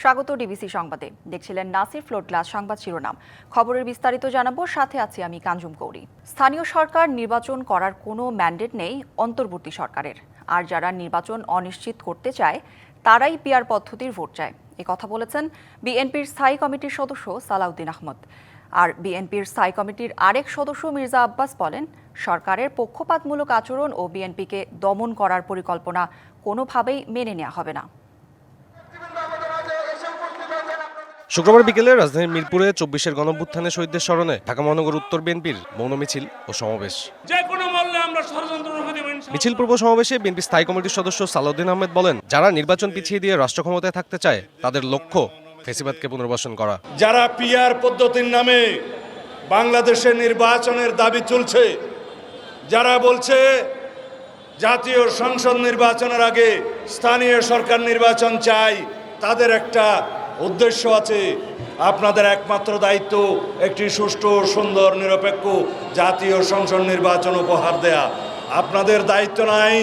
স্বাগত ডিবিসি সংবাদে। দেখছিলেন নাসির ফ্লোর গ্লাস সংবাদ শিরোনাম। খবরের বিস্তারিত জানাবো, সাথে আছি আমি কাঞ্জুম কৌরি। স্থানীয় সরকার নির্বাচন করার কোনো ম্যান্ডেট নেই অন্তর্বর্তী সরকারের। আর যারা নির্বাচন অনিশ্চিত করতে চায় তারাই পিআর পদ্ধতির ভোট চায়, কথা বলেছেন বিএনপির স্থায়ী কমিটির সদস্য সালাউদ্দিন আহমদ। আর বিএনপির স্থায়ী কমিটির আরেক সদস্য মির্জা আব্বাস বলেন, সরকারের পক্ষপাতমূলক আচরণ ও বিএনপিকে দমন করার পরিকল্পনা কোনোভাবেই মেনে নেওয়া হবে না। শুক্রবার বিকেলে রাজধানীর মিরপুরে ২৪-এর গণঅভ্যুত্থানে শহীদদের স্মরণে ঢাকা মহানগর উত্তর বিএনপির মৌন মিছিল ও সমাবেশ। মিছিল পূর্ব সমাবেশে বিএনপি স্থায়ী কমিটির সদস্য সালাউদ্দিন আহমেদ বলেন, যারা নির্বাচন পিছিয়ে দিয়ে রাষ্ট্র ক্ষমতায় থাকতে চায় তাদের লক্ষ্য ফ্যাসিবাদকে পুনর্বাসন করা। যারা পিআর পদ্ধতির নামে বাংলাদেশে নির্বাচনের দাবি তুলছে, যারা বলছে জাতীয় সংসদ নির্বাচনের আগে স্থানীয় সরকার নির্বাচন চাই, তাদের একটা উদ্দেশ্য আছে। আপনাদের একমাত্র দায়িত্ব একটি সুষ্ঠু, সুন্দর, নিরপেক্ষ জাতীয় সংসদ নির্বাচন উপহার দেয়া। আপনাদের দায়িত্ব নাই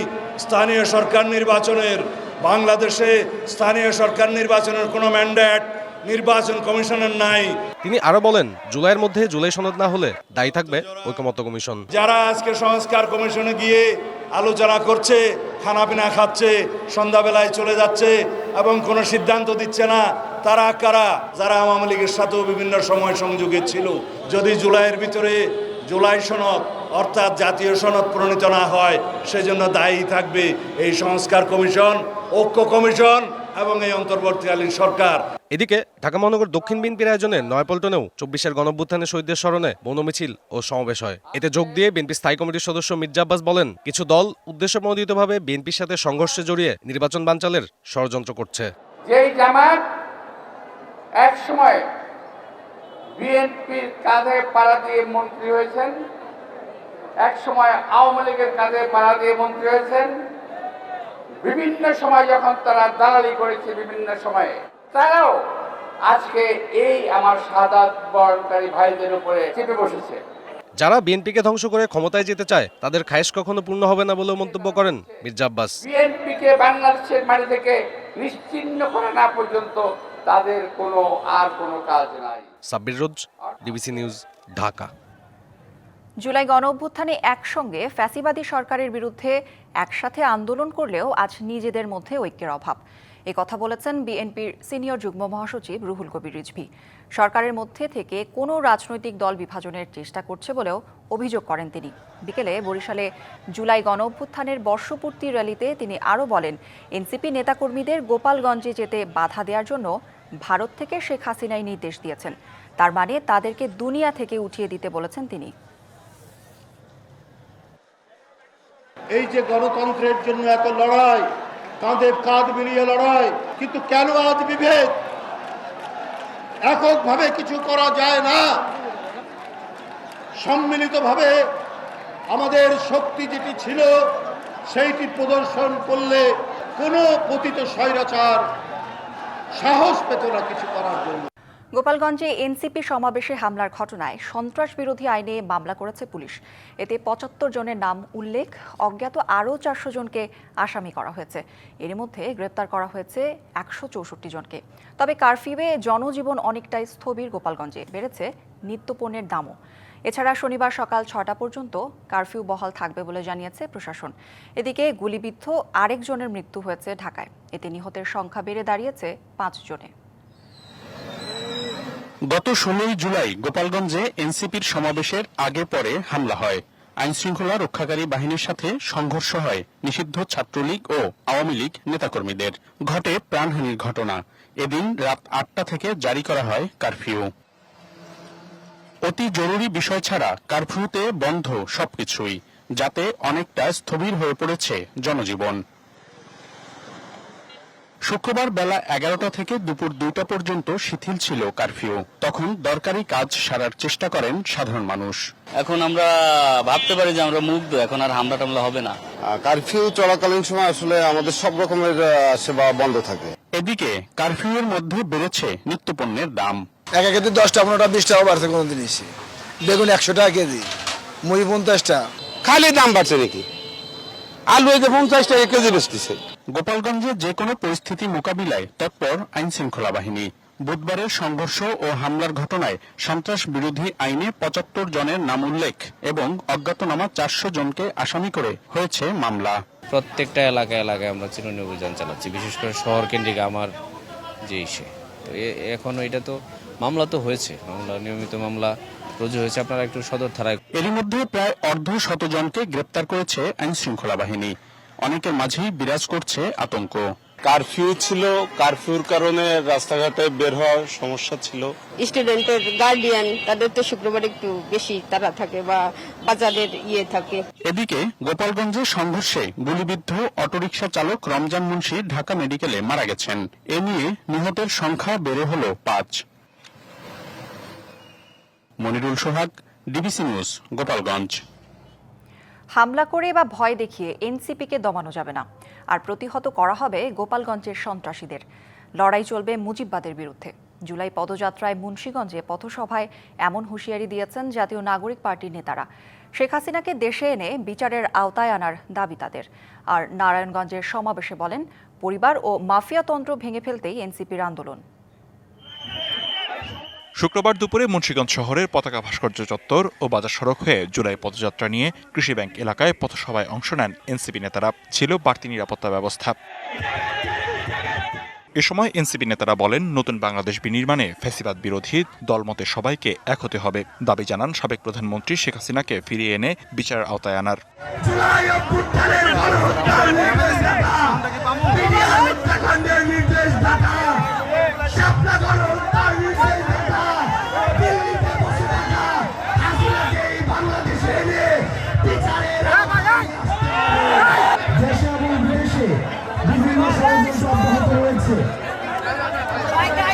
স্থানীয় সরকার নির্বাচনের। বাংলাদেশে স্থানীয় সরকার নির্বাচনের কোনো ম্যান্ডেট নির্বাচন কমিশনের নাই। তিনি আরো বলেন, জুলাইয়ের মধ্যে জুলাই সনদ না হলে দায়ী থাকবে ঐকমত্য কমিশন। যারা আজকে সংস্কার কমিশনে গিয়ে আলোচনা করছে, খানাপিনা খাচ্ছে, সন্ধ্যাবেলায় চলে যাচ্ছে এবং কোনো সিদ্ধান্ত দিচ্ছে না, তারা কারা? যারা আওয়ামী লীগের সাথেও বিভিন্ন সময় সংযোগে ছিল। যদি জুলাইয়ের ভিতরে জুলাই সনদ অর্থাৎ জাতীয় সনদ প্রণীত না হয়, সেজন্য দায়ী থাকবে এই সংস্কার কমিশন, ঐক্য কমিশন এবং এই অন্তর্বর্তীকালীন সরকার। এদিকে ঢাকা মহানগর দক্ষিণ বিএনপির আয়োজনে নয়াপল্টনেও ২৪-এর গণঅভ্যুত্থানে শহীদদের স্মরণে মৌন মিছিল ও সমাবেশ হয়। এতে যোগ দিয়ে বিএনপি স্থায়ী কমিটির সদস্য মির্জা আব্বাস বলেন, কিছু দল উদ্দেশ্যপ্রণোদিতভাবে বিএনপির সাথে সংঘর্ষে জড়িয়ে নির্বাচন বানচালের ষড়যন্ত্র করছে। যেই জামাত এক সময় বিএনপির কাঁধে পাড়া দিয়ে মন্ত্রী হয়েছেন, এক সময় আওয়ামী লীগের কাঁধে পাড়া দিয়ে মন্ত্রী হয়েছেন, বিভিন্ন সময় যখন তারা দালালি করেছে, বিভিন্ন সময়ে তারাও আজকে এই আমার শাহাদাত বরণকারী ভাইদের উপরে চেপে বসেছে। যারা বিএনপিকে ধ্বংস করে ক্ষমতায় যেতে চায় তাদের খায়েশ কখনো পূর্ণ হবে না বলেও মন্তব্য করেন মির্জা আব্বাস। বিএনপিকে বাংলাদেশের মাটি থেকে নিশ্চিহ্ন করা না পর্যন্ত তাদের আর কোনো কাজ নাই। সাব্বির রোজ, ডিবিসি নিউজ, ঢাকা। জুলাই গণঅভ্যুত্থানে একসঙ্গে ফ্যাসিবাদী সরকারের বিরুদ্ধে একসাথে আন্দোলন করলেও আজ নিজেদের মধ্যে ঐক্যের অভাব, কথা বলেছেন বিএনপির সিনিয়র যুগ্ম মহাসচিব রুহুল কবির রিজভী। সরকারের মধ্যে থেকে কোনো রাজনৈতিক দল বিভাজনের চেষ্টা করছে বলেও অভিযোগ করেন তিনি। বিকেলে বরিশালে জুলাই গণঅভ্যুত্থানের বর্ষপূর্তি র্যালিতে তিনি আরও বলেন, এনসিপি নেতাকর্মীদের গোপালগঞ্জে যেতে বাধা দেওয়ার জন্য ভারত থেকে শেখ হাসিনাই নির্দেশ দিয়েছেন। তার মানে তাদেরকে দুনিয়া থেকে উঠিয়ে দিতে বলেছেন তিনি। এই যে গণতন্ত্রের জন্য এত লড়াই, কাঁধে কাঁধ মিলিয়ে লড়াই, কিন্তু কেন আজ বিভেদ? এককভাবে কিছু করা যায় না। সম্মিলিতভাবে আমাদের শক্তি যেটি ছিল সেইটি প্রদর্শন করলে কোনো পতিত স্বৈরাচার সাহস পেত না কিছু করার জন্য। গোপালগঞ্জে এনসিপি সমাবেশে হামলার ঘটনায় সন্ত্রাস বিরোধী আইনে মামলা করেছে পুলিশ। এতে ৭৫ জনের নাম উল্লেখ, অজ্ঞাত আরও ৪০০ জনকে আসামি করা হয়েছে। এর মধ্যে গ্রেপ্তার করা হয়েছে ১৬৪ জনকে। তবে কারফিউয়ে জনজীবন অনেকটাই স্থবির গোপালগঞ্জে, বেড়েছে নিত্যপণ্যের দামও। এছাড়া শনিবার সকাল ৬টা পর্যন্ত কারফিউ বহাল থাকবে বলে জানিয়েছে প্রশাসন। এদিকে গুলিবিদ্ধ আরেকজনের মৃত্যু হয়েছে ঢাকায়। এতে নিহতের সংখ্যা বেড়ে দাঁড়িয়েছে ৫ জনে। গত ১৬ জুলাই গোপালগঞ্জে এনসিপির সমাবেশের আগে পরে হামলা হয়। আইনশৃঙ্খলা রক্ষাকারী বাহিনীর সাথে সংঘর্ষ হয় নিষিদ্ধ ছাত্রলীগ ও আওয়ামী লীগ নেতাকর্মীদের। ঘটে প্রাণহানির ঘটনা। এদিন রাত ৮টা থেকে জারি করা হয় কারফিউ। অতি জরুরি বিষয় ছাড়া কারফিউতে বন্ধ সবকিছুই, যাতে অনেকটা স্থবির হয়ে পড়েছে জনজীবন। শুক্রবার বেলা ১১টা থেকে দুপুর ২টা পর্যন্ত শিথিল ছিল কারফিউ। তখন দরকারি কাজ সারার চেষ্টা করেন সাধারণ মানুষ। এখন আমরা ভাবতে পারি যে আমরা মুগ্ধ, এখন আর হামলা টামলা হবে না। কারফিউ চলাকালীন সময় আসলে আমাদের সব রকমের সেবা বন্ধ থাকে। এদিকে কারফিউয়ের মধ্যে বেড়েছে নিত্যপণ্যের দাম। এক কেজি ১০টা 15টা 20 টাকা বাড়ছে কোন জিনিসই। বেগুন ১০০ টাকা কেজি, মুড়ি ৫০ টাকা। খালি দাম বাড়ছে নাকি? আলু এই যে ৫০ টাকা কেজি বেচতেছে। গোপালগঞ্জে যে কোনো পরিস্থিতি মোকাবিলায় তৎপর আইন শৃঙ্খলা বাহিনী। বুধবারের সংঘর্ষ ও হামলার ঘটনায় সন্ত্রাস বিরোধী আইনে ৭৫ জনের নাম উল্লেখ এবং অজ্ঞাতনামা ৪০০ জনকে আসামি করে হয়েছে মামলা। প্রত্যেকটা এলাকায় আমরা চিরুনি অভিযান চালাচ্ছি, বিশেষ করে শহর কেন্দ্রিক আমার যে ইসে। তো এখন এটা তো মামলা তো হয়েছে, নিয়মিত মামলা রুজু হয়েছে আপনারা একটু সদর থানায়। এরই মধ্যে প্রায় অর্ধশত জনকে গ্রেপ্তার করেছে আইন শৃঙ্খলা বাহিনী। অনেকের মাঝেই বিরাজ করছে আতঙ্ক। কারফিউ ছিল, কারফিউর কারণে রাস্তাঘাটে বের হওয়ার সমস্যা ছিল। স্টুডেন্টের গার্ডিয়ান তাদের তো শুক্রবার একটু বেশি তারা থাকে বা বাজারের থাকে। এদিকে গোপালগঞ্জে সংঘর্ষে গুলিবিদ্ধ অটোরিকশা চালক রমজান মুন্সি ঢাকা মেডিকেলে মারা গেছেন। এ নিয়ে নিহতের সংখ্যা বেড়ে হল ৫। মনিরুল সোহাগ, ডিবিসি নিউজ, গোপালগঞ্জ। হামলা করে বা ভয় দেখিয়ে এনসিপিকে দমানো যাবে না, আর প্রতিহত করা হবে গোপালগঞ্জের সন্ত্রাসীদের। লড়াই চলবে মুজিববাদের বিরুদ্ধে। জুলাই পদযাত্রায় মুন্সিগঞ্জে পথসভায় এমন হুঁশিয়ারি দিয়েছেন জাতীয় নাগরিক পার্টির নেতারা। শেখ হাসিনাকে দেশে এনে বিচারের আওতায় আনার দাবি তাদের। আর নারায়ণগঞ্জের সমাবেশে বলেন, পরিবার ও মাফিয়াতন্ত্র ভেঙে ফেলতেই এনসিপির আন্দোলন। শুক্রবার দুপুরে মুন্সিগঞ্জ শহরের পতাকা ভাস্কর্য চত্বর ও বাজার সড়ক হয়ে জুলাই পদযাত্রা নিয়ে কৃষি ব্যাংক এলাকায় পথসভায় অংশ নেন এনসিপি নেতারা। ছিল বাড়তি নিরাপত্তা ব্যবস্থা। এ সময় এনসিপি নেতারা বলেন, নতুন বাংলাদেশ বিনির্মাণে ফ্যাসিবাদ বিরোধী দলমতে সবাইকে এক হতে হবে। দাবি জানান সাবেক প্রধানমন্ত্রী শেখ হাসিনাকে ফিরিয়ে এনে বিচারের আওতায় আনার।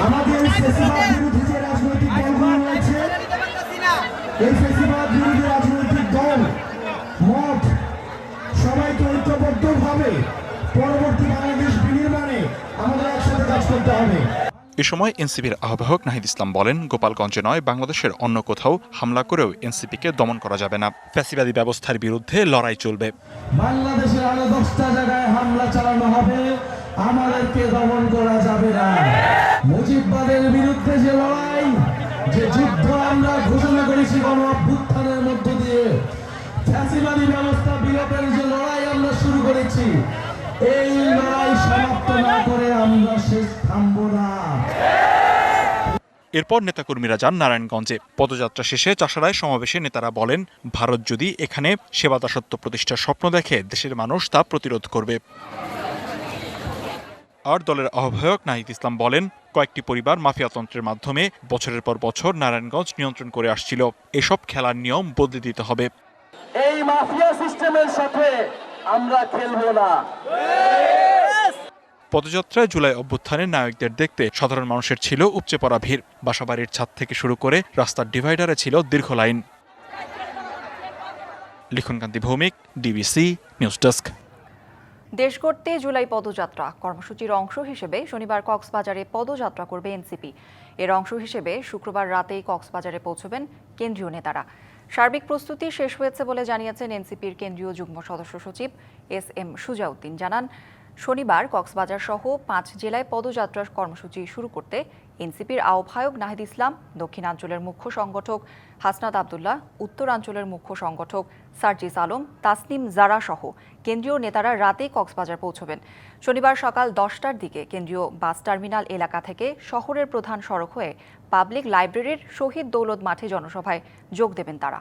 আমাদের ফ্যাসিবাদ বিরোধী যে রাজনৈতিক দলগুলো রয়েছে, এই ফ্যাসিবাদ বিরোধী রাজনৈতিক দল মত সবাইকে ঐক্যবদ্ধভাবে পরবর্তী বাংলাদেশ বিনির্মাণে আমাদের একসাথে কাজ করতে হবে। এ সময় এনসিপির আহ্বায়ক নাহিদ ইসলাম বলেন, গোপালগঞ্জে নয় বাংলাদেশের অন্য কোথাও হামলা করেও এনসিপিকে দমন করা যাবে না। ফ্যাসিবাদী ব্যবস্থার বিরুদ্ধে লড়াই চলবে। বাংলাদেশের আরো 10টা জায়গায় হামলা চালানো হবে, আমাদেরকে দমন করা যাবে না। মুজিববাদের বিরুদ্ধে যে লড়াই, যে যুদ্ধ আমরা ঘোষণা করেছি গণ অভ্যুত্থানের মধ্য দিয়ে, ফ্যাসিবাদী ব্যবস্থা বিলোপের যে লড়াই আমরা শুরু করেছি, এই লড়াই সমাপ্ত না করে আমরা শেষ থামব না। এরপর নেতাকর্মীরা যান নারায়ণগঞ্জে। পদযাত্রা শেষে চাষারায় সমাবেশে নেতারা বলেন, ভারত যদি এখানে সেবা দাসত্ব প্রতিষ্ঠার স্বপ্ন দেখে, দেশের মানুষ তা প্রতিরোধ করবে। আর দলের আহ্বায়ক নাহিদ ইসলাম বলেন, কয়েকটি পরিবার মাফিয়াতন্ত্রের মাধ্যমে বছরের পর বছর নারায়ণগঞ্জ নিয়ন্ত্রণ করে আসছিল। এসব খেলার নিয়ম বদলে দিতে হবে। এই মাফিয়া সিস্টেমের সাথে আমরা খেলবো না। পদযাত্রায় জুলাই অভ্যুত্থানের নায়কদের দেখতে সাধারণ মানুষের ছিল উপচে পড়া ভিড়। বাসাবাড়ির ছাদ থেকে শুরু করে রাস্তার ডিভাইডারে ছিল দীর্ঘ line. Likhankanti Bhowmik, DBC news desk. দেশ গড়তে জুলাই পদযাত্রা কর্মসূচির অংশ হিসেবে শনিবার কক্সবাজারে পদযাত্রা করবে এনসিপি। এর অংশ হিসেবে শুক্রবার রাতেই কক্সবাজারে পৌঁছবেন কেন্দ্রীয় নেতারা। সার্বিক প্রস্তুতি শেষ হয়েছে বলে জানিয়েছেন এনসিপির কেন্দ্রীয় যুগ্ম সদস্য সচিব SM সুজাউদ্দিন। জানান, শনিবার কক্সবাজার সহ 5 জেলায় পদযাত্রার কর্মসূচি শুরু করতে এনসিপির আহ্বায়ক নাহিদ ইসলাম, দক্ষিণাঞ্চলের মুখ্য সংগঠক হাসনাত আবদুল্লাহ, উত্তরাঞ্চলের মুখ্য সংগঠক সার্জিস আলম, তাসনিম জারা সহ কেন্দ্রীয় নেতারা রাতেই কক্সবাজার পৌঁছবেন। শনিবার সকাল 10টার দিকে কেন্দ্রীয় বাস টার্মিনাল এলাকা থেকে শহরের প্রধান সড়ক হয়ে পাবলিক লাইব্রেরির শহীদ দৌলত মাঠে জনসভায় যোগ দেবেন তারা।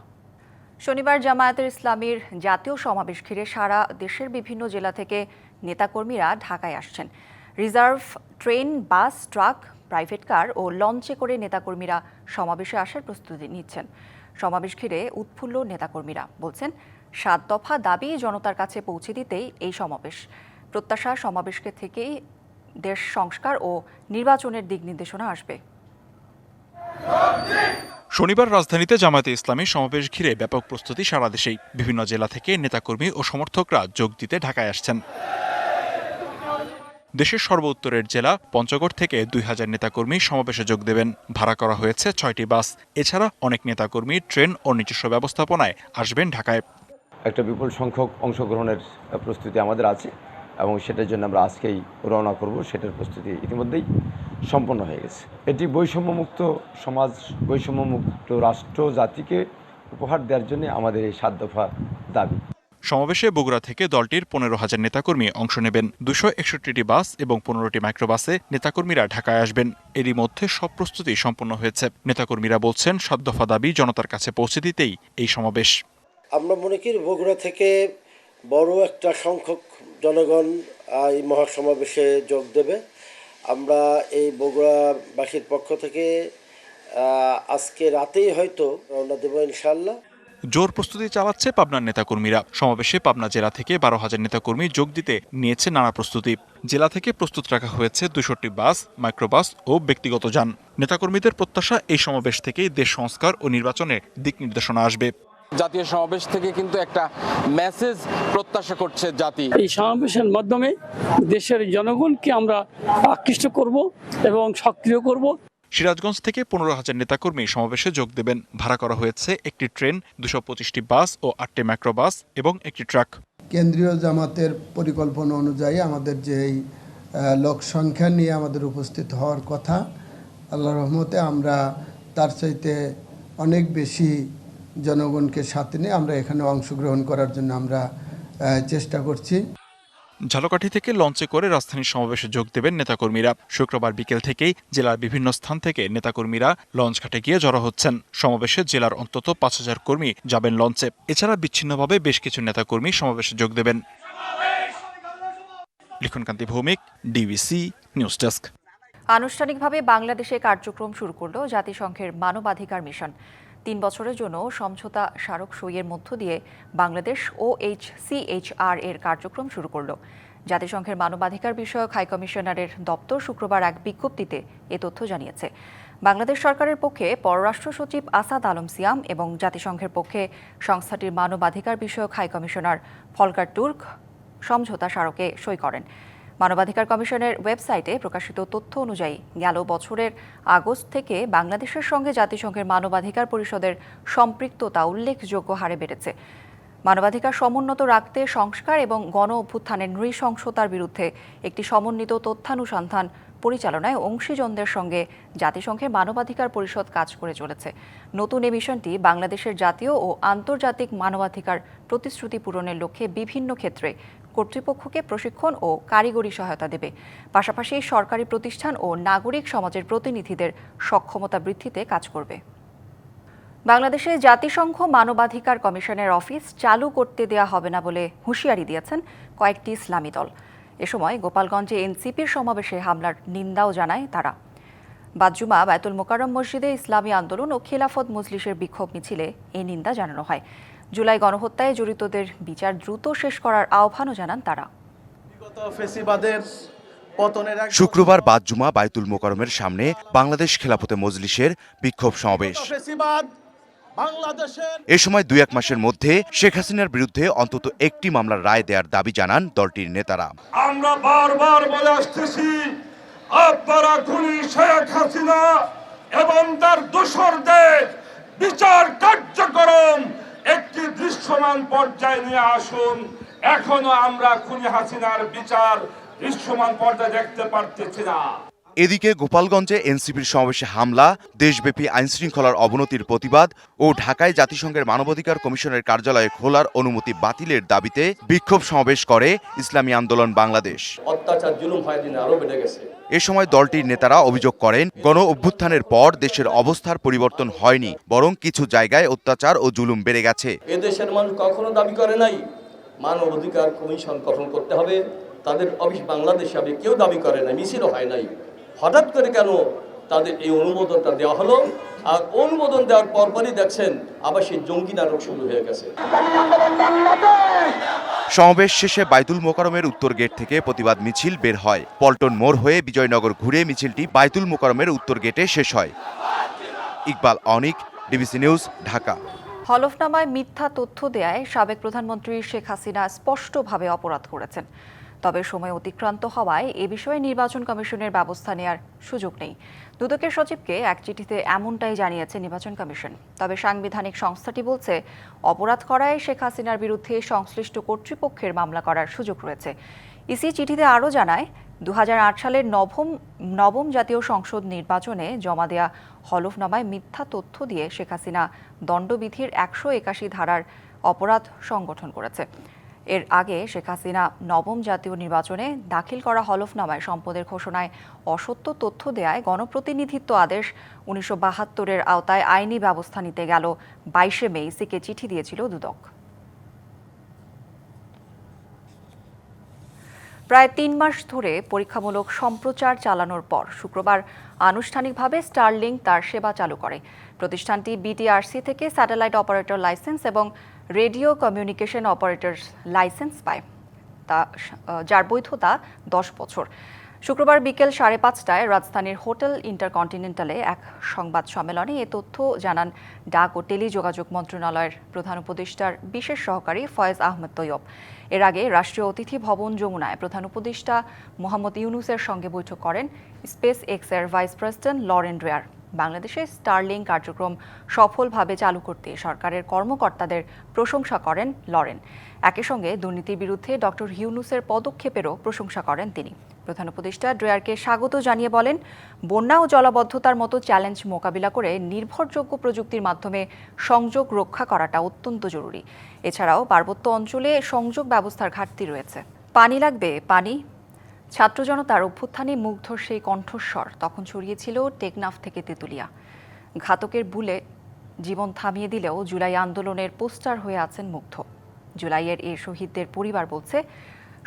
শনিবার জামায়াতের ইসলামীর জাতীয় সমাবেশ ঘিরে সারা দেশের বিভিন্ন জেলা থেকে নেতাকর্মীরা ঢাকায় আসছেন। রিজার্ভ ট্রেন, বাস, ট্রাক, প্রাইভেট কার ও লঞ্চে করে নেতাকর্মীরা সমাবেশে আসার প্রস্তুতি নিচ্ছেন। সমাবেশ ঘিরে উৎফুল্ল নেতাকর্মীরা বলছেন, 7 দফা দাবি জনতার কাছে পৌঁছে দিতেই এই সমাবেশ। প্রত্যাশা, সমাবেশকে থেকেই দেশ সংস্কার ও নির্বাচনের দিক নির্দেশনা আসবে। শনিবার রাজধানীতে জামায়াতে ইসলামী সমাবেশ ঘিরে ব্যাপক প্রস্তুতি সারা দেশেই। বিভিন্ন জেলা থেকে নেতাকর্মী ও সমর্থকরা যোগ দিতে ঢাকায় আসছেন। দেশের সর্বোত্তরের জেলা পঞ্চগড় থেকে 2000 নেতাকর্মী সমাবেশে যোগ দেবেন। ভাড়া করা হয়েছে 6টি বাস। এছাড়া অনেক নেতাকর্মী ট্রেন ও নিজস্ব ব্যবস্থাপনায় আসবেন ঢাকায়। একটা বিপুল সংখ্যক অংশগ্রহণের প্রস্তুতি আমাদের আছে। এবং সেটার জন্য আমরা আজকেই রওনা করব। সেটার প্রস্তুতি ইতিমধ্যেই সম্পন্ন হয়ে গেছে। এটি বৈষম্যমুক্ত সমাজ, বৈষম্যমুক্ত রাষ্ট্র জাতিকে উপহার দেওয়ার জন্য আমাদের এই 7 দফা দাবি। সমাবেশে বগুড়া থেকে দলটির 15,000 নেতাকর্মী অংশ নেবেন। 261টি বাস এবং 15টি মাইক্রোবাসে নেতাকর্মীরা ঢাকায় আসবেন। এরই মধ্যে সব প্রস্তুতি সম্পন্ন হয়েছে। নেতাকর্মীরা বলছেন 7 দফা দাবি জনতার কাছে পৌঁছে দিতেই এই সমাবেশ। আমরা মনে করি বগুড়া থেকে বড় একটা সংখ্যক জনগণ এই মহাসমাবেশে যোগ দেবে। আমরা এই বগুড়াবাসীর পক্ষ থেকে আজকে রাতেই হয়তো রওনা দেব ইনশাআল্লাহ। জোর প্রস্তুতি চালাচ্ছে পাবনার নেতাকর্মীরা। সমাবেশে পাবনা জেলা থেকে 12,000 নেতাকর্মী যোগ দিতে নিয়েছে নানা প্রস্তুতি। জেলা থেকে প্রস্তুত রাখা হয়েছে 200টি বাস, মাইক্রোবাস ও ব্যক্তিগত যান। নেতাকর্মীদের প্রত্যাশা এই সমাবেশ থেকেই দেশ সংস্কার ও নির্বাচনের দিক নির্দেশনা আসবে। জাতীয় সমাবেশ থেকে কিন্তু একটা মেসেজ প্রত্যাশা করছে জাতি। এই সমাবেশের মাধ্যমে দেশের জনগণকে আমরা আকৃষ্ট করব এবং সক্রিয় করব। সিরাজগঞ্জ থেকে 15,000 নেতাকর্মী সমাবেশে যোগ দেবেন। ভাড়া করা হয়েছে একটি ট্রেন, 225টি বাস ও 8টি মাইক্রোবাস এবং একটি ট্রাক। কেন্দ্রীয় জামাতের পরিকল্পনা অনুযায়ী আমাদের যে লোক সংখ্যা নিয়ে আমাদের উপস্থিত হওয়ার কথা, আল্লাহর রহমতে আমরা তার চাইতে অনেক বেশি জনগণকে সাথে নিয়ে আমরা এখানে অংশগ্রহণ করার জন্য আমরা চেষ্টা করছি। ঝালকাঠি থেকে লঞ্চে করে রাজধানীর সমাবেশে যোগ দেবেন নেতাকর্মীরা। শুক্রবার বিকেল থেকেই জেলার বিভিন্ন স্থান থেকে নেতাকর্মীরা লঞ্চ ঘাটে গিয়ে জড়ো হচ্ছেন। সমাবেশে জেলার অন্তত 5,000 কর্মী যাবেন লঞ্চে। এছাড়া বিচ্ছিন্নভাবে বেশ কিছু নেতাকর্মী সমাবেশে যোগ দেবেন। লিখনকান্তি ভৌমিক, ডিবিসি নিউজ ডেস্ক। আনুষ্ঠানিকভাবে বাংলাদেশে কার্যক্রম শুরু করল জাতিসংঘের মানবাধিকার মিশন। 3 বছরের জন্য সমঝোতা স্মারক সইয়ের মধ্য দিয়ে বাংলাদেশ OHCHR এর কার্যক্রম শুরু করল। জাতিসংঘের মানবাধিকার বিষয়ক হাইকমিশনারের দপ্তর শুক্রবার এক বিজ্ঞপ্তিতে এ তথ্য জানিয়েছে। বাংলাদেশ সরকারের পক্ষে পররাষ্ট্র সচিব আসাদ আলম সিয়াম এবং জাতিসংঘের পক্ষে সংস্থাটির মানবাধিকার বিষয়ক হাইকমিশনার ফলকার তুর্ক সমঝোতা স্মারকে সই করেন। মানবাধিকার কমিশনের ওয়েবসাইটে প্রকাশিত তথ্য অনুযায়ী গেল বছরের আগস্ট থেকে বাংলাদেশের সঙ্গে জাতিসংঘের মানবাধিকার পরিষদের সম্পৃক্ততা উল্লেখযোগ্য হারে বেড়েছে। মানবাধিকার সমুন্নত রাখতে সংস্কার এবং গণ অভ্যুত্থানের নৃশংসতার বিরুদ্ধে একটি সমন্বিত তথ্যানুসন্ধান পরিচালনায় অংশীজনদের সঙ্গে জাতিসংঘের মানবাধিকার পরিষদ কাজ করে চলেছে। নতুন এই মিশনটি বাংলাদেশের জাতীয় ও আন্তর্জাতিক মানবাধিকার প্রতিশ্রুতি পূরণের লক্ষ্যে বিভিন্ন ক্ষেত্রে কর্তৃপক্ষকে প্রশিক্ষণ ও কারিগরি সহায়তা দেবে। পাশাপাশি সরকারি প্রতিষ্ঠান ও নাগরিক সমাজের প্রতিনিধিদের সক্ষমতা বৃদ্ধিতে কাজ করবে। বাংলাদেশে জাতিসংঘ মানবাধিকার কমিশনের অফিস চালু করতে দেওয়া হবে না বলে হুঁশিয়ারি দিয়েছেন কয়েকটি ইসলামী দল। এ সময় গোপালগঞ্জে এনসিপির সমাবেশে হামলার নিন্দাও জানায় তারা। বাদ-জুমা বায়তুল মোকাররম মসজিদে ইসলামী আন্দোলন ও খিলাফত মজলিসের বিক্ষোভ মিছিলে এই নিন্দা জানানো হয়। জুলাই গণহত্যায় জড়িতদের বিচার দ্রুত শেষ করার আহ্বানও জানান তারা। শুক্রবার বাদ-জুমা বায়তুল মোকাররমের সামনে বাংলাদেশ খিলাফতে মজলিসের বিক্ষোভ সমাবেশ। এ সময় 2-1 মাসের মধ্যে শেখ হাসিনার বিরুদ্ধে অন্তত একটি মামলার রায় দেওয়ার দাবি জানান দলটির নেতারা। আমরা বারবার বলে আসতেছি, আপনারা খুনি শেখ হাসিনা এবং তার দোসরদের বিচার কার্যক্রম একটি দৃশ্যমান পর্যায়ে নিয়ে আসুন। এখনো আমরা খুনি হাসিনার বিচার দৃশ্যমান পর্যায়ে দেখতে পারতেছি না। এদিকে গোপালগঞ্জে এনসিপির সমাবেশে হামলা, দেশব্যাপী আইনশৃঙ্খলার অবনতির প্রতিবাদ ও ঢাকায় জাতিসংঘের মানবাধিকার কমিশনের কার্যালয়ে খোলার অনুমতি বাতিলের দাবিতে বিক্ষোভ সমাবেশ করে ইসলামী আন্দোলন বাংলাদেশ। অত্যাচার জুলুম হয় দিন আরো বেড়ে গেছে। এ সময় দলটির নেতারা অভিযোগ করেন, গণ অভ্যুত্থানের পর দেশের অবস্থার পরিবর্তন হয়নি, বরং কিছু জায়গায় অত্যাচার ও জুলুম বেড়ে গেছে। এদেশের মানুষ কখনো দাবি করে নাই মানবাধিকার কমিশন গঠন করতে হবে, তাদের অফিস বাংলাদেশে হবে, কেউ দাবি করে নাই, মিছিলও হয় নাই। হঠাৎ করে কেন তাদের এই অনুমোদনটা দেওয়া হলো? আর অনুমোদন দেওয়ার পরপরই দেখছেন আবার সেই জঙ্গি নাটক শুরু হয়ে গেছে। সমাবেশ শেষে বায়তুল মোকাররমের উত্তর গেট থেকে প্রতিবাদ মিছিল বের হয়। পল্টন মোড় হয়ে বিজয়নগর ঘুরে মিছিলটি বায়তুল মোকাররমের উত্তর গেটে শেষ হয়। ইকবাল অনিক, ডিবিসি নিউজ, ঢাকা। হলফনামায় মিথ্যা তথ্য দেয়ায় সাবেক প্রধানমন্ত্রী শেখ হাসিনা স্পষ্টভাবে অপরাধ করেছেন। তবে সময় অতিক্রান্ত হওয়ায় এ বিষয়ে নির্বাচন কমিশনের ব্যবস্থা নেওয়ার সুযোগ নেই। দুদকের সচিবকে এক চিঠিতে এমনটাই জানিয়েছে নির্বাচন কমিশন। তবে সাংবিধানিক সংস্থাটি বলছে, অপরাধ করায় শেখ হাসিনার বিরুদ্ধে সংশ্লিষ্ট কর্তৃপক্ষের মামলা করার সুযোগ রয়েছে। ইসি চিঠিতে আরও জানায় 2008 সালের নবম জাতীয় সংসদ নির্বাচনে জমা দেয়া হলফনামায় মিথ্যা তথ্য দিয়ে শেখ হাসিনা দণ্ডবিধির 181 ধারার অপরাধ সংগঠন করেছে। এর আগে শেখ হাসিনা নবম জাতীয় নির্বাচনে দাখিল করা হলফনামায় সম্পদের ঘোষণায় অসত্য তথ্য দেয়ায় গণপ্রতিনিধিত্ব আদেশ 1972-এর আওতায় আইনি ব্যবস্থা নিতে গেল 22 মে ইসিকে চিঠি দিয়েছিল দুদক। প্রায় 3 মাস ধরে পরীক্ষামূলক সম্প্রচার চালানোর পর শুক্রবার আনুষ্ঠানিকভাবে স্টারলিংক তার সেবা চালু করে। প্রতিষ্ঠানটি বিটিআরসি থেকে স্যাটেলাইট অপারেটর লাইসেন্স এবং রেডিও কমিউনিকেশন অপারেটর লাইসেন্স পায়, যার বৈধতা 10 বছর। শুক্রবার বিকেল 5:30টায় রাজধানীর হোটেল ইন্টারকন্টিনেন্টালে এক সংবাদ সম্মেলনে এ তথ্য জানান ডাক ও টেলিযোগাযোগ মন্ত্রণালয়ের প্রধান উপদেষ্টার বিশেষ সহকারী ফয়েজ আহমেদ তৈয়ব। এর আগে রাষ্ট্রীয় অতিথি ভবন যমুনায় প্রধান উপদেষ্টা মোহাম্মদ ইউনুসের সঙ্গে বৈঠক করেন স্পেস এক্সের ভাইস প্রেসিডেন্ট লরেন ড্রেয়ার। বাংলাদেশে স্টারলিংক কার্যক্রম সফলভাবে চালু করতে সরকারের কর্মকর্তাদের প্রশংসা করেন লরেন। একই সঙ্গে দুর্নীতির বিরুদ্ধে ডক্টর ইউনুসের পদক্ষেপেরও প্রশংসা করেন তিনি। প্রধান উপদেষ্টা ড্রেয়ারকে স্বাগত জানিয়ে বলেন, বন্যা ও জলাবদ্ধতার মতো চ্যালেঞ্জ মোকাবিলা করে নির্ভরযোগ্য প্রযুক্তির মাধ্যমে সংযোগ রক্ষা করাটা অত্যন্ত জরুরি। এছাড়াও পার্বত্য অঞ্চলে সংযোগ ব্যবস্থার ঘাটতি রয়েছে। পানি লাগবে, পানি। ছাত্র জনতার অভ্যুত্থানে মুগ্ধর সেই কণ্ঠস্বর তখন ছড়িয়েছিল টেকনাফ থেকে তেঁতুলিয়া। ঘাতকের বুলে জীবন থামিয়ে দিলেও জুলাই আন্দোলনের পোস্টার হয়ে আছেন মুগ্ধ। জুলাইয়ের এই শহীদদের পরিবার বলছে,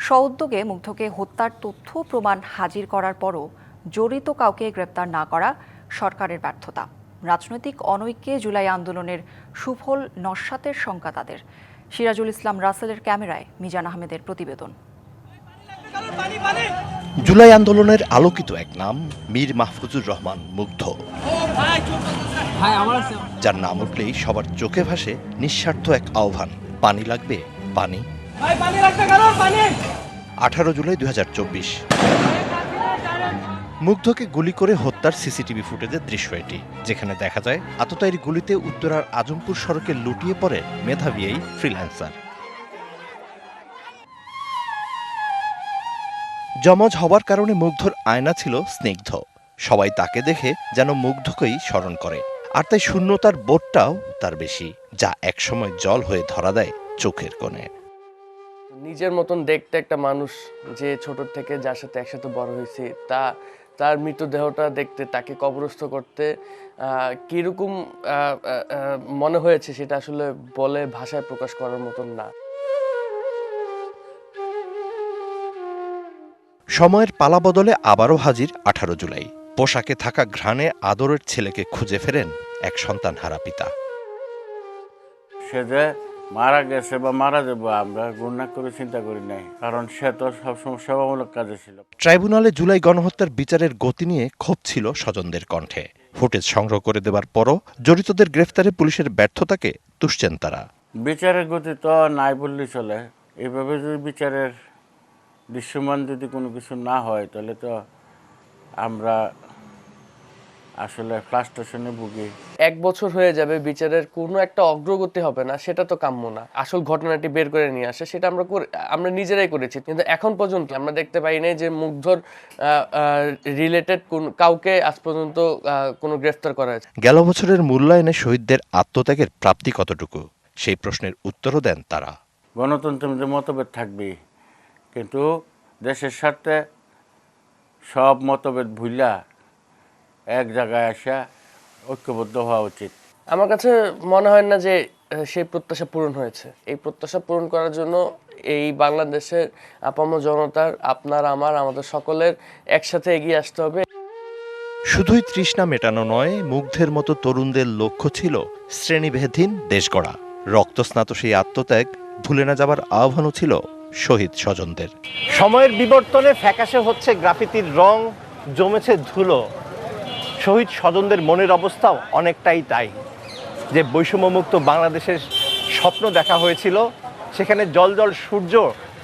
স্বউদ্যোগে মুগ্ধকে হত্যার তথ্য প্রমাণ হাজির করার পরও জড়িত কাউকে গ্রেপ্তার না করা সরকারের ব্যর্থতা। রাজনৈতিক অনৈক্যে জুলাই আন্দোলনের সুফল নস্যাতের শঙ্কা তাদের। সিরাজুল ইসলাম রাসেলের ক্যামেরায় মিজান আহমেদের প্রতিবেদন। জুলাই আন্দোলনের আলোকিত এক নাম মীর মাহফুজুর রহমান মুগ্ধ, যার নাম উঠলেই সবার চোখে ভাসে নিঃস্বার্থ এক আহ্বান, পানি লাগবে, পানি। 18 জুলাই 2024 মুগ্ধকে গুলি করে হত্যার সিসিটিভি ফুটেজের দৃশ্য এটি, যেখানে দেখা যায় আততায়ীর গুলিতে উত্তরার আজমপুর সড়কে লুটিয়ে পড়ে মেধাবী এই ফ্রিল্যান্সার। জমজ হওয়ার কারণে মুগ্ধর আয়না ছিল স্নিগ্ধ। সবাই তাকে দেখে যেন মুগ্ধকেই স্মরণ করে, আর তাই শূন্যতার বোধটাও তার বেশি, যা একসময় জল হয়ে ধরা দেয় চোখের কোণে। নিজের মতন দেখতে একটা মানুষ যে ছোট থেকে যার সাথে একসাথে বড় হয়েছে, তার মৃতদেহটা দেখতে, তাকে কবরস্থ করতে কীরকম মনে হয়েছে সেটা আসলে বলে ভাষায় প্রকাশ করার মতন না। সময়ের পালা বদলে আবারও হাজির 18 জুলাই। পোশাকে থাকা ঘ্রাণে আদরের ছেলেকে খুঁজে ফেরেন এক সন্তানহারা পিতা। সে যে মারা গেছে বা মারা যাবো আমরা গুণা করে চিন্তা করি নাই, কারণ সে তো সবসময় সেবামূলক কাজে ছিল। ট্রাইব্যুনালে জুলাই গণহত্যার বিচারের গতি নিয়ে ক্ষোভ ছিল স্বজনদের কণ্ঠে। ফুটেজ সংগ্রহ করে দেবার পরও জড়িতদের গ্রেফতারে পুলিশের ব্যর্থতাকে তুষছেন তারা। বিচারের গতি তো নাই বললেই চলে। এইভাবে যদি বিচারের দৃশ্যমান যদি কোনো কিছু না হয়, তাহলে তো আমরা আসলে ফ্রাস্ট্রেশনে ভুগি। 1 বছর হয়ে যাবে, বিচারের কোনো একটা অগ্রগতি হবে না, সেটা তো কাম্য না। আসল ঘটনাটি বের করে নিয়ে আসে, সেটা আমরা নিজেরাই করেছি, কিন্তু এখন পর্যন্ত আমরা দেখতে পাই নাই যে মুগ্ধর রিলেটেড কাউকে আজ পর্যন্ত কোনো গ্রেফতার করা হয়েছে। গেল বছরের মূল্যায়নে শহীদদের আত্মত্যাগের প্রাপ্তি কতটুকু, সেই প্রশ্নের উত্তরও দেন তারা। গণতন্ত্রের মধ্যে মতভেদ থাকবেই, কিন্তু দেশের স্বার্থে সব মতভেদ ভুলা এক জায়গায় আসা ঐক্যবদ্ধ হওয়া উচিত। আমার কাছে মনে হয় না যে সেই প্রত্যাশা পূরণ হয়েছে। এই প্রত্যাশা পূরণ করার জন্য এই বাংলাদেশের আপামর জনতার, আপনার আমাদের সকলের একসাথে এগিয়ে আসতে হবে। শুধুই তৃষ্ণা মেটানো নয়, মুগ্ধের মতো তরুণদের লক্ষ্য ছিল শ্রেণীভেদহীন দেশ গড়া। রক্তস্নাত সেই আত্মত্যাগ ভুলে না যাবার আহ্বানও ছিল শহীদ স্বজনদের। সময়ের বিবর্তনে ফ্যাকাশে হচ্ছে গ্রাফিতির রং, জমেছে ধুলো। শহীদ স্বজনদের মনের অবস্থাও অনেকটাই তাই। যে বৈষম্যমুক্ত বাংলাদেশের স্বপ্ন দেখা হয়েছিল, সেখানে জল জল সূর্য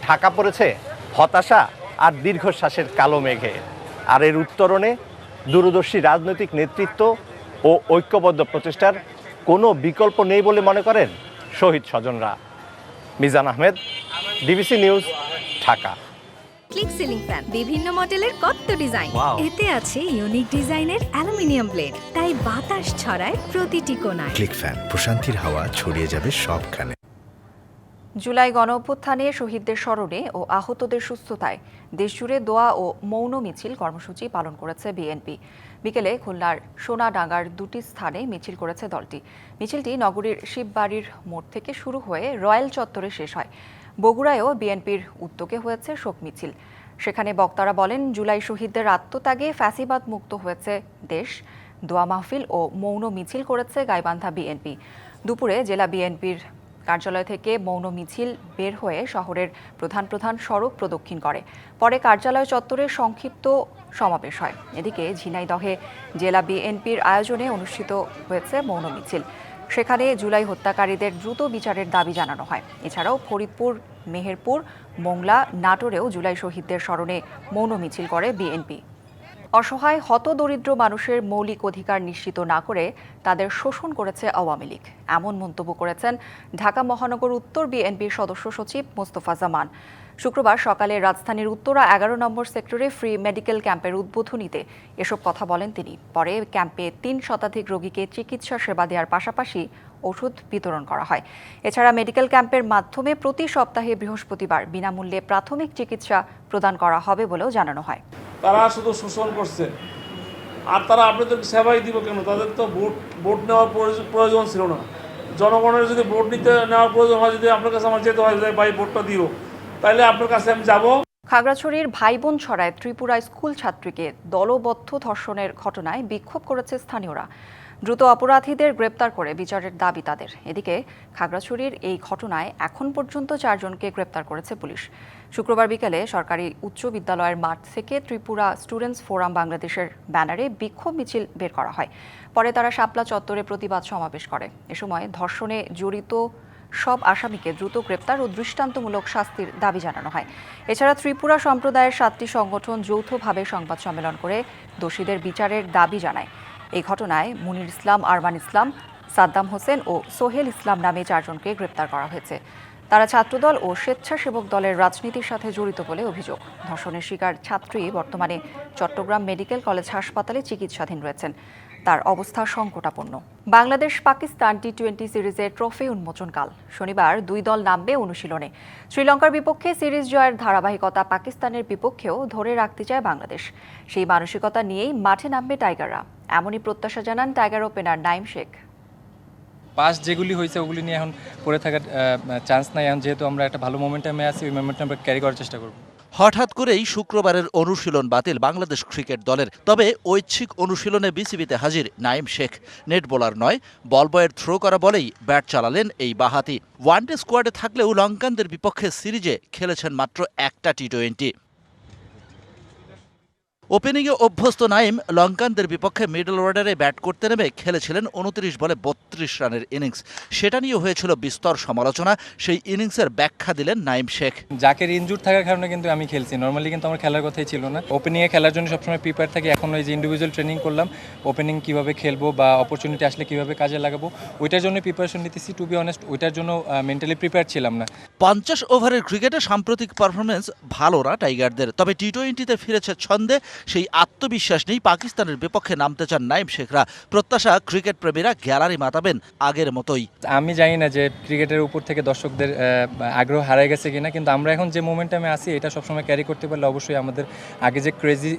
ঢাকা পড়েছে হতাশা আর দীর্ঘশ্বাসের কালো মেঘে। আর এর উত্তরণে দূরদর্শী রাজনৈতিক নেতৃত্ব ও ঐক্যবদ্ধ প্রচেষ্টার কোনো বিকল্প নেই বলে মনে করেন শহীদ স্বজনরা। Mizan Ahmed, DBC news, Dhaka. Click ceiling fan, বিভিন্ন মডেলের কত ডিজাইন। এতে আছে ইউনিক ডিজাইনের অ্যালুমিনিয়াম ব্লেড, তাই বাতাস ছড়ায় প্রতিটি কোণায়। ক্লিক ফ্যান, প্রশান্তির হাওয়া ছড়িয়ে যাবে সবখানে। জুলাই গণঅভ্যুত্থানে শহীদদের স্মরণে ও আহতদের সুস্থতায় দেশজুড়ে দোয়া ও মৌন মিছিল কর্মসূচি পালন করেছে বিএনপি। বিকেলে খুলনার সোনাডাঙ্গার দুটি স্থানে মিছিল করেছে দলটি। মিছিলটি নগরীর শিববাড়ির মোড় থেকে শুরু হয়ে রয়্যাল চত্বরে শেষ হয়। বগুড়ায়ও বিএনপির উদ্যোগে হয়েছে শোক মিছিল। সেখানে বক্তারা বলেন, জুলাই শহীদদের আত্মত্যাগে ফ্যাসিবাদ মুক্ত হয়েছে দেশ। দোয়া মাহফিল ও মৌন মিছিল করেছে গাইবান্ধা বিএনপি। দুপুরে জেলা বিএনপির কার্যালয় থেকে মৌন মিছিল বের হয়ে শহরের প্রধান প্রধান সড়ক প্রদক্ষিণ করে। পরে কার্যালয় চত্বরে সংক্ষিপ্ত সমাবেশ হয়। এদিকে ঝিনাইদহে জেলা বিএনপির আয়োজনে অনুষ্ঠিত হয়েছে মৌন মিছিল। সেখানে জুলাই হত্যাকারীদের দ্রুত বিচারের দাবি জানানো হয়। এছাড়াও ফরিদপুর, মেহেরপুর, মোংলা, নাটোরেও জুলাই শহীদদের স্মরণে মৌন মিছিল করে বিএনপি। অসহায় হতদরিদ্র মানুষের মৌলিক অধিকার নিশ্চিত না করে তাদের শোষণ করেছে আওয়ামী লীগ, এমন মন্তব্য করেছেন ঢাকা মহানগর উত্তর বিএনপির সদস্য সচিব মোস্তফা জামান। শুক্রবার সকালে রাজধানীর উত্তরা 11 নম্বর সেক্টরে ফ্রি মেডিকেল ক্যাম্পের উদ্বোধনীতে এসব কথা বলেন তিনি। পরে ক্যাম্পে 3 শতাধিক রোগীকে চিকিৎসা সেবা দেওয়ার পাশাপাশি ওষুধ বিতরণ করা হয়। এছাড়া মেডিকেল ক্যাম্পের মাধ্যমে প্রতি সপ্তাহে বৃহস্পতিবার বিনামূল্যে প্রাথমিক চিকিৎসা প্রদান করা হবে বলেও জানানো হয়। তারা শুধু শোষণ করছে, আর তারা আপনাদের সেবাই দিব কেন? তাদের তো ভোট নেওয়ার প্রয়োজন ছিল না। জনগণের যদি ভোট নেওয়ার প্রয়োজন হয়, যদি আপনার কাছে আমার যেতে হয় যে ভাই ভোটটা দিও, তাহলে আপনার কাছে আমি যাব। খাগড়াছড়ির ভাইবোন ছড়ায় ত্রিপুরা স্কুল ছাত্রীকে দলবদ্ধ ধর্ষণের ঘটনায় বিক্ষোভ করেছে স্থানীয়রা। দ্রুত অপরাধীদের গ্রেপ্তার করে বিচারের দাবি তাদের। এদিকে খাগড়াছড়ির এই ঘটনায় এখন পর্যন্ত 4 জনকে গ্রেপ্তার করেছে পুলিশ। শুক্রবার বিকেলে সরকারি উচ্চ বিদ্যালয়ের মাঠ থেকে ত্রিপুরা স্টুডেন্টস ফোরাম বাংলাদেশের ব্যানারে বিক্ষোভ মিছিল বের করা হয়। পরে তারা শাপলা চত্বরে প্রতিবাদ সমাবেশ করে। এ সময় ধর্ষণে জড়িত সব আসামিকে দ্রুত গ্রেপ্তার ও দৃষ্টান্তমূলক শাস্তির দাবি জানানো হয়। এছাড়া ত্রিপুরা সম্প্রদায়ের 7টি সংগঠন যৌথভাবে সংবাদ সম্মেলন করে দোষীদের বিচারের দাবি জানায়। এই ঘটনায় মুনির ইসলাম, আরমান ইসলাম, সাদ্দাম হোসেন ও সোহেল ইসলাম নামে 4 জনকে গ্রেপ্তার করা হয়েছে। তারা ছাত্রদল ও স্বেচ্ছাসেবক দলের রাজনীতির সাথে জড়িত বলে অভিযোগ। ধর্ষণের শিকার ছাত্রী বর্তমানে চট্টগ্রাম মেডিকেল কলেজ হাসপাতালে চিকিৎসাধীন রয়েছেন। তার অবস্থা সংকটাপন্ন। বাংলাদেশ পাকিস্তান টি-20 সিরিজের ট্রফি উন্মোচনকাল। শনিবার 2 দল নামবে অনুশীলনে। শ্রীলঙ্কার বিপক্ষে সিরিজ জয়ের ধারাবাহিকতা পাকিস্তানের বিপক্ষেও ধরে রাখতে চায় বাংলাদেশ। সেই মানসিকতা নিয়েই মাঠে নামবে টাইগাররা, এমনই প্রত্যাশা জানান tiger opener Naim Sheikh. Pass যেগুলি হয়েছে ওগুলি নিয়ে এখন পড়ে থাকার চান্স নাই। এখন যেহেতু আমরা একটা ভালো মোমেন্টামে আছি, ওই মোমেন্টাম ক্যারি করার চেষ্টা করব। হঠাৎ করেই শুক্রবারের অনুশীলন বাতিল বাংলাদেশ ক্রিকেট দলের। তবে ঐচ্ছিক অনুশীলনে বিসিবিতে হাজির নাইম শেখ। নেট বোলার নয়, বল বয়ের থ্রো করা বলেই ব্যাট চালালেন এই বাঁহাতি। ওয়ানডে স্কোয়াডে থাকলেও লঙ্কানদের বিপক্ষে সিরিজে খেলেছেন মাত্র একটা টি-20। ওপেনিংয়ে অভ্যস্ত নাইম লঙ্কানদের বিপক্ষে মিডল অর্ডারে ব্যাট করতে নেমে খেলেছিলেন 29 বলে 32 রানের ইনিংস। সেটা নিয়ে হয়েছিল বিস্তর সমালোচনা। সেই ইনিংসের ব্যাখ্যা দিলেন নাইম শেখ। জাকের ইনজুর থাকার কারণে কিন্তু আমি খেলছি, নর্মালি কিন্তু আমার খেলার কথাই ছিল না। ওপেনিংয়ে খেলার জন্য সবসময় প্রিপেয়ার থাকি। এখন ওই যে ইন্ডিভিজুয়াল ট্রেনিং করলাম, ওপেনিং কিভাবে খেলবো বা অপরচুনিটি আসলে কিভাবে কাজে লাগাবো, ওইটার জন্য প্রিপারেশন নিতেছি। টু বি অনেস্ট, ওইটার জন্য মেন্টালি প্রিপেয়ার ছিলাম না। 50 ওভারের ক্রিকেটে সাম্প্রতিক পারফরমেন্স ভালো না টাইগারদের। তবে টি-20তে ফিরেছে ছন্দে। সেই আত্মবিশ্বাস নেই পাকিস্তানের বিপক্ষে নামতে চান নাইম শেখরা। প্রত্যাশা ক্রিকেট প্রেমীরা গ্যালারি মাতাবেন আগের মতোই। আমি জানি না যে ক্রিকেটের উপর থেকে দর্শকদের আগ্রহ হারিয়ে গেছে কিনা, কিন্তু আমরা এখন যে মোমেন্টামে আছি এটা সবসময় ক্যারি করতে পারলে অবশ্যই আমাদের আগে যে ক্রেজি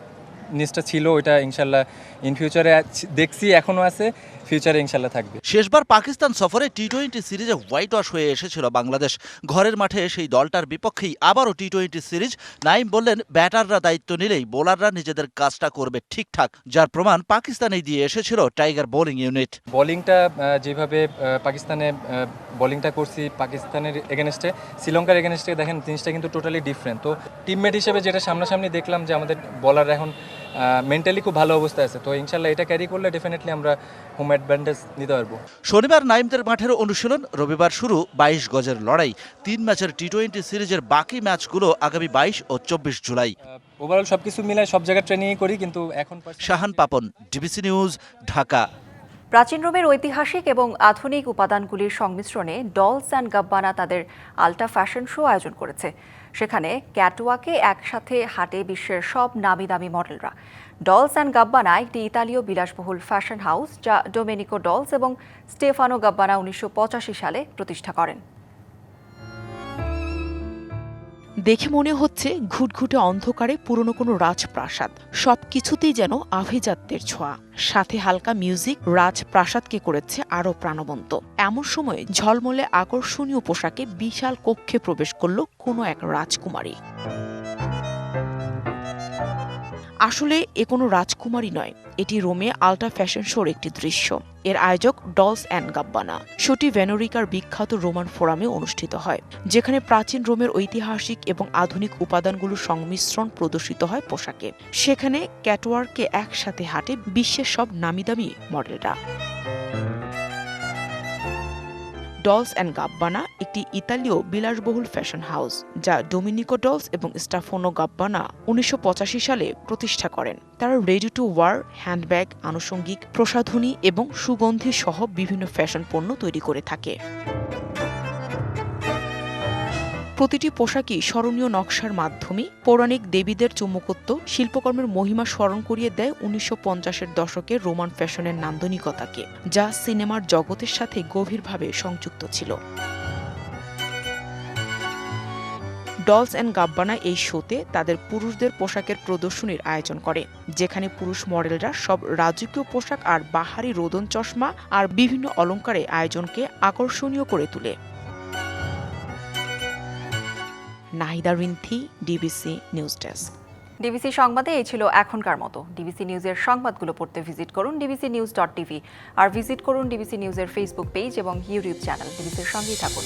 নিউজটা ছিল ওইটা ইনশাল্লাহ ইন ফিউচারে দেখছি, এখনও আছে, ফিউচারে ইনশাল্লাহ থাকবে। শেষবার পাকিস্তান সফরে টি-20 সিরিজে হোয়াইট ওয়াশ হয়ে এসেছিল বাংলাদেশ। ঘরের মাঠে সেই দলটার বিপক্ষেই আবারও টি-20 সিরিজ। নাইম বললেন, ব্যাটাররা দায়িত্ব নিলেই বোলাররা নিজেদের কাজটা করবে ঠিকঠাক, যার প্রমাণ পাকিস্তানেই দিয়ে এসেছিল টাইগার বোলিং ইউনিট। বোলিংটা যেভাবে পাকিস্তানে বোলিংটা করছি পাকিস্তানের এগেনস্টে, শ্রীলঙ্কার এগেনস্টে দেখেন জিনিসটা কিন্তু টোটালি ডিফারেন্ট। তো টিমমেট হিসেবে যেটা সামনাসামনি দেখলাম যে আমাদের বোলাররা এখন মেন্টালি খুব ভালো অবস্থায় আছে। তো ইনশাল্লাহ এটা ক্যারি করলে ডেফিনেটলি আমরা হোম অ্যাডভান্টেজ নিতে পারবো। শনিবার নাইমদের মাঠের অনুশীলন, রবিবার শুরু 22 গজের লড়াই। 3 ম্যাচের টি-20 সিরিজের বাকি ম্যাচগুলো আগামী 22 ও 24 জুলাই। ওভারঅল সবকিছু মিলায় সব জায়গায় ট্রেনিং করি, কিন্তু এখন শাহান পাপন, ডিবিসি নিউজ, ঢাকা। প্রাচীন রোমের ঐতিহাসিক এবং আধুনিক উপাদানগুলির সংমিশ্রণে ডলস অ্যান্ড গাব্বানা তাদের আল্ট্রা ফ্যাশন শো আয়োজন করেছে। সেখানে ক্যাটওয়াকে একসাথে হাঁটে বিশ্বের সব নামি দামি মডেলরা। ডলস অ্যান্ড গাব্বানা একটি ইতালীয় বিলাসবহুল ফ্যাশন হাউস যা ডোমেনিকো ডলস এবং স্টেফানো গাব্বানা 1985 সালে প্রতিষ্ঠা করেন। দেখে মনে হচ্ছে ঘুটঘুটে অন্ধকারে পুরনো কোনো রাজপ্রাসাদ, সবকিছুতেই যেন আভিজাত্যের ছোঁয়া, সাথে হালকা মিউজিক রাজপ্রাসাদকে করেছে আরও প্রাণবন্ত। এমন সময় ঝলমলে আকর্ষণীয় পোশাকে বিশাল কক্ষে প্রবেশ করল কোনো এক রাজকুমারী। আসলে এ কোনো রাজকুমারী নয়, এটি রোমে আল্ট্রা ফ্যাশন শোর একটি দৃশ্য। এর আয়োজক ডলস অ্যান্ড গাব্বানা। শোটি ভেনোরিকার বিখ্যাত রোমান ফোরামে অনুষ্ঠিত হয়, যেখানে প্রাচীন রোমের ঐতিহাসিক এবং আধুনিক উপাদানগুলোর সংমিশ্রণ প্রদর্শিত হয় পোশাকে। সেখানে ক্যাটওয়ার্কে একসাথে হাঁটে বিশ্বের সব নামিদামি মডেলরা। ডলস অ্যান্ড গাব্বানা একটি ইতালীয় বিলাসবহুল ফ্যাশন হাউস যা ডোমিনিকো ডলস এবং স্টাফানো গাব্বানা 1985 সালে প্রতিষ্ঠা করেন। তারা রেডি টু ওয়ার, হ্যান্ডব্যাগ, আনুষঙ্গিক, প্রসাধনী এবং সুগন্ধি সহ বিভিন্ন ফ্যাশন পণ্য তৈরি করে থাকে। প্রতিটি পোশাকই স্মরণীয় নকশার মাধ্যমে পৌরাণিক দেবীদের চমকত্ব, শিল্পকর্মের মহিমা স্মরণ করিয়ে দেয় 1950-এর দশকের রোমান ফ্যাশনের নান্দনিকতাকে, যা সিনেমার জগতের সাথে গভীরভাবে সংযুক্ত ছিল। ডলস অ্যান্ড গাব্বানা এই শোতে তাদের পুরুষদের পোশাকের প্রদর্শনীর আয়োজন করে, যেখানে পুরুষ মডেলরা সব রাজকীয় পোশাক আর বাহারি রোদন চশমা আর বিভিন্ন অলংকারে আয়োজনকে আকর্ষণীয় করে তোলে। Nahida Rinthi, DBC news desk. DBC সংবাদে এই ছিল এখনকার মতো। ডিবিসি নিউজের সংবাদগুলো পড়তে ভিজিট করুন dbcnews.tv আর ভিজিট করুন ডিবিসি নিউজের ফেসবুক পেজ এবং ইউটিউব চ্যানেল। ডিবিসির সঙ্গেই থাকুন।